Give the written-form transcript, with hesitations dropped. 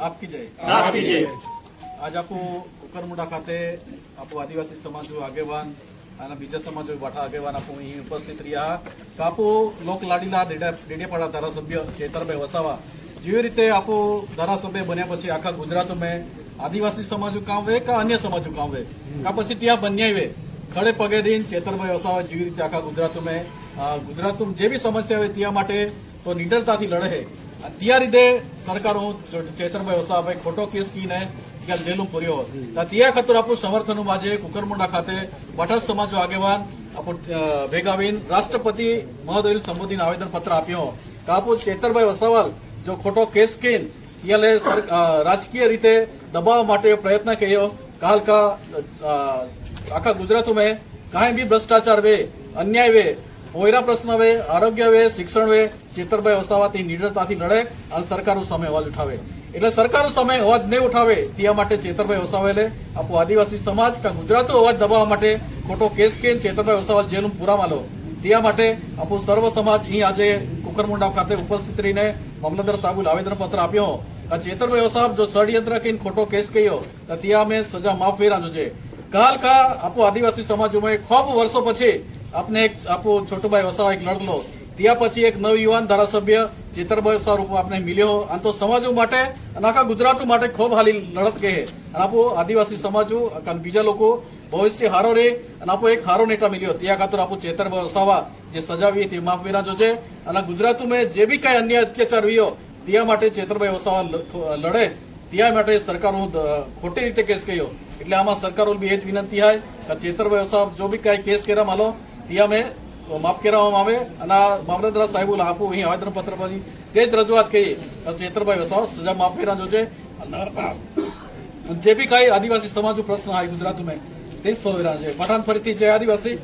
आपकी जय। आज आपको कुकरमुंडा खाते आपको आदिवासी समाज આગેવાન અને બીજા સમાજો બાઠા આગેવાન આપો અહીં ઉપસ્થિત રહ્યા કાપો લોક લાડીલા ડેડિયાપાડા ધારાસભ્ય ચેતરભાઈ વસાવા જેવી રીતે આપો ધારાસભ્ય બન્યા પછી આખા ગુજરાતમાં આદિવાસી સમાજનું કામ વે કે અન્ય સમાજનું કામ વે કા પછી ત્યાં બન્યાવે ખડે પગે રહીને ચેતરભાઈ વસાવા જેવી રીતે આખા ગુજરાતમાં જે બી સમસ્યા હોય ત્યાં માટે તો નિડરતાથી લડે ત્યાં રીતે સરકારો ચેતરભાઈ વસાવાભાઈ ખોટો કેસ કીને જેલું પૂર્યો ત્યાં ખાતર આપણું સમર્થન આજે કુકરમુંડા ખાતે બાઠા સમાજો આગેવાન ભેગાવીન રાષ્ટ્રપતિ મહોદય સંબોધીને આવેદનપત્ર આપ્યો કે આપો ચેતરભાઈ વસાવા જો ખોટો કેસ કીન એટલે રાજકીય રીતે દબાવવા માટે પ્રયત્ન કર્યો કાલ કા આખા ગુજરાતમાં કાંઈ બી ભ્રષ્ટાચાર વે અન્યાય વે પોયરા પ્રશ્ન વે આરોગ્ય વે શિક્ષણ વે ચેતરભાઈ વસાવાથી નિડરતાથી લડે અને સરકારો સામે અવાજ ઉઠાવે એટલે સરકારો સામે અવાજ નહીં ઉઠાવે તે માટે ચેતરભાઈ વસાવાએ આપણો આદિવાસી સમાજ કે ગુજરાતો અવાજ દબાવવા માટે ખોટો કેસ કે ચેતરભાઈ વસાવા જેલનું પુરાવા લો તે માટે આપણું સર્વ સમાજ અહીં આજે કુકરમુંડા ખાતે ઉપસ્થિત રહીને મામલતદાર સાહેબ આવેદનપત્ર આપ્યો ચેતરભાઈ વસાવા જો ષડયંત્ર કરીને ખોટો કેસ કર્યો તો ત્યાં અમે સજા માફ વેરાજો છે કાલ કા આપણો આદિવાસી સમાજમાં ખૂબ વર્ષો પછી આપને એક આપણો છોટુભાઈ વસાવા એક લડલો ત્યાં પછી એક નવયુવાન ધારાસભ્ય ચેતરભાઈ વસાવા રૂપ આપણે મિલ્યો અને તો સમાજો માટે અને આખા ગુજરાત માટે ખૂબ હાલી લડત કહે અને આપણો આદિવાસી સમાજો અને બીજા લોકો ભવિષ્ય હારો રહે અને આપણો એક હારો નેતા મિલ્યો ત્યાં ખાતર આપણું ચેતરભાઈ વસાવા જે સજાવી તે માફ વેરાજો છે અને ગુજરાતમાં જે બી કઈ અન્ય અત્યાચાર વિયો ત્યાં માટે ચેતરભાઈ વસાવા લડે ત્યાં માટે સરકારો ખોટી રીતે કેસ કર્યો એટલે આમાં સરકારો બી એ જ વિનંતી હોય કે ચેતરભાઈ વસાવા જો બી કઈ કેસ કર્યા માલો ત્યાં મેં માફ કરવામાં આવે અને મામલતદાર સાહેબ આપું અહીં આવેદનપત્ર પર તે જ રજૂઆત કરી ચેતરભાઈ વસાવા સજા માફ કર્યા છે જે બી કઈ આદિવાસી સમાજ પ્રશ્ન હોય ગુજરાતમાં તે જ સોલ્વ રહ્યા છે પઠાણ ફરીથી જય આદિવાસી।